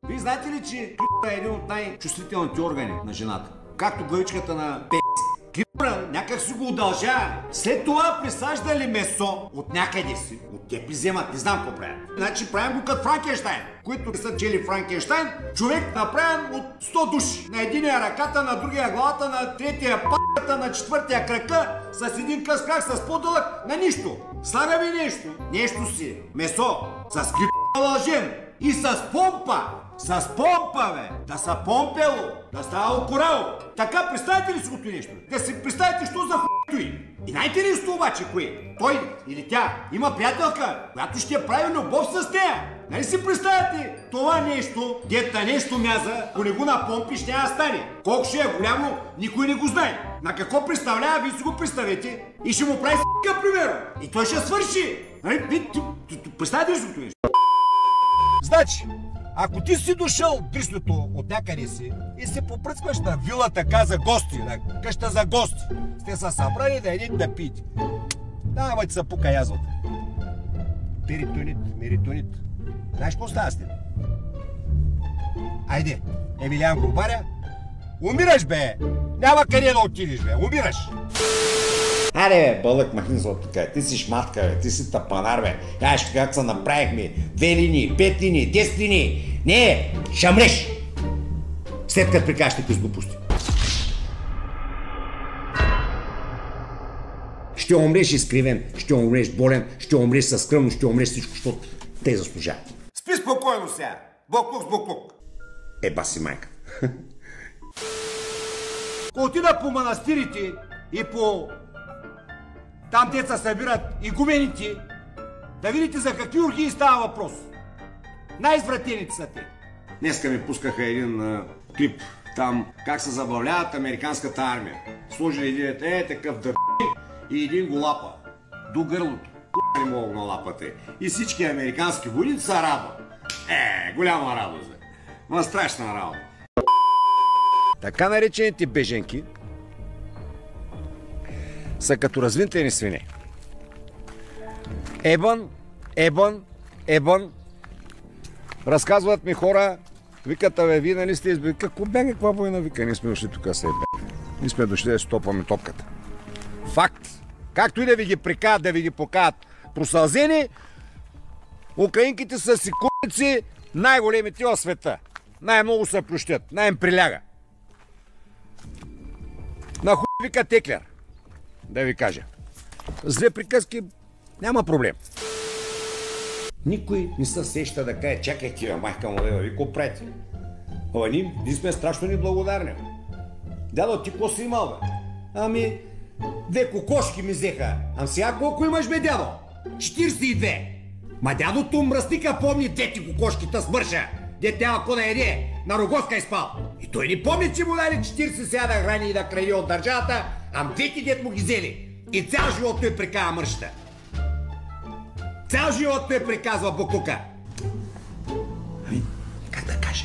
Вие знаете ли, че клитора е един от най-чувствителните органи на жената? Както главичката на п***. Клитора някак си го удължава. След това присаждали месо от някъде си. От те вземат, не знам какво правят. Значи правим го като Франкенщайн. Които са чели Франкенщайн, човек направен от 100 души. На единия ръката, на другия главата, на третия п***та, на четвъртия крака, с един къс крак, с по-дълъг, на нищо. Слагаме нещо. Нещо си. Месо. С клитора лъжен. И с помпа! С помпа, бе! Да са помпело! Да става корало! Така представете ли си го това нещо? Да си представите, що за хуйто и? И знаете ли сто обаче кое? Той или тя има приятелка, която ще прави любов с нея. Нали си представяте това нещо, дета нещо мяза, ако не го напомпиш, няма да стане. Колко ще е голямо, никой не го знае. На какво представлява, вие си го представете и ще му прави с***ка, примерно. И той ще свърши. Нали? Представете ли си го това нещо? Значи, ако ти си дошъл дрисното от някъде си и се попръскваш на вила така за гости, на къща за гости, сте се събрали да едите да пиете. Давайте се пука язвата. Перитонит, меритонит. Знаеш какво става с теб? Айде, Емилиан Грубаря, умираш, бе! Няма къде да отидеш, бе! Умираш! Аре, бе, бълък махни за тук. Ти си шматка, бе. Ти си тапанар, бе. Знаеш как се направихме? 2 линии, 5 линии, 10 линии. Не, ще мреш! След като прикажеш такива глупости. Ще умреш изкривен, ще умреш болен, ще умреш със скръмно, ще умреш всичко, защото те заслужават. Спи спокойно сега! Боклук с боклук! Еба си майка. Отида по манастирите и по... Там деца събират игумените, да видите за какви оргии става въпрос. Най-извратените са те. Днеска ми пускаха един клип там как се забавляват американската армия. Сложили един такъв дър... и един го лапа до гърлото. Не мога на лапата. И всички американски войници са радва. Голяма радост. Ма страшна работа. Така наречените беженки са като развинтени свине. Ебън. Разказват ми хора, викат, бе, вие нали сте избили? Какво бяга, каква война? Вика, ние сме дошли тук се ебе. Ние сме дошли да стопаме топката. Факт. Както и да ви ги прикаят, да ви ги покаят просълзени, украинките са си курици най-големите в света. Най-много се плющят, най-им приляга. На хуй вика Теклер. Да ви кажа. С 2 приказки няма проблем. Никой не се сеща да каже, чакайте, бе, майка му, ви какво правите? Ама ние сме страшно неблагодарни. Дядо, ти какво си имал, бе? Ами, 2 кокошки ми взеха. Ам сега колко имаш, бе, дядо? 42. Ма дядото мръсника помни 2 кокошките с мърша. Де тя ако да еде, на Рогозка е спал. И той не помни, че му дали 40 сега да храни и да кради от държавата, ам 2 дет му ги взели. И цял живот той прикава мършата. Цял живот той приказва буклука. Ами, как да кажа?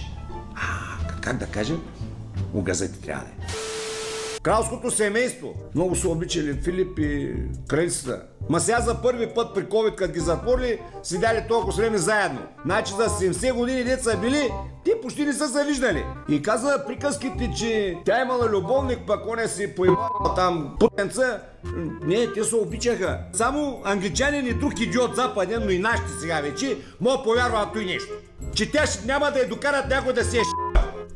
Как да кажа? Угазете трябва да е. Кралското семейство. Много са обичали Филип и кралицата. Ма сега за първи път при COVID, като ги затворили, седяли толкова време заедно. Значи за 70 години деца били, те почти не са се виждали. И каза приказките, че тя имала любовник, пък он си поебала там путенца. Не, те се обичаха. Само англичанин и друг идиот западен, но и нашите сега вече, мога повярват той нещо. Че тя няма да я докарат някой да си е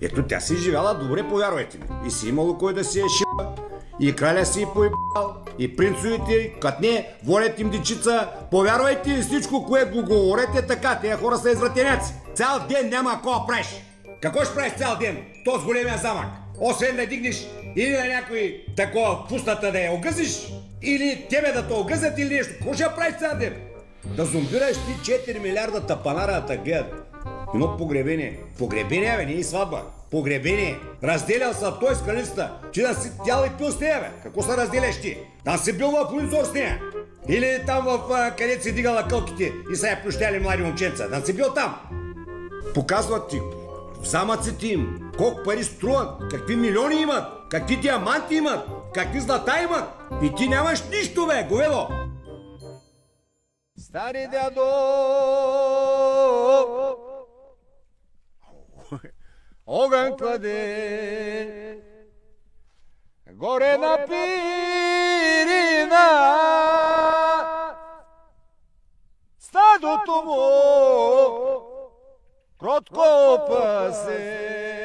Ето тя си живяла добре, повярвайте ми. И си имало кой да си е шива. И краля си поебал. И принцовите, като не, волят им дечица. Повярвайте всичко, което го говорите така. Тези хора са извратеняци. Цял ден няма какво правиш. Какво ще правиш цял ден? То с големия замък. Освен да дигнеш или на някой такова пустата да я огъзиш, или тебе да те огъзят или нещо. Какво ще правиш цял ден? Да зомбираш ти 4 милиарда тапанара да те гледат. Едно погребение. Погребение, бе, не и сватба. Погребение. Разделял са той с кралицата. Ти да си тял и пил с нея, бе. Какво се разделяш ти? Да си бил в Уинзор с нея. Или там където си дигала кълките и са я плющяли млади момченца. Да си бил там. Показват ти замъците им, колко пари струват, какви милиони имат, какви диаманти имат, какви злата имат. И ти нямаш нищо, бе, говедо. Стари дядо! огън кладе, горе на пирина, стадото му кротко пасе.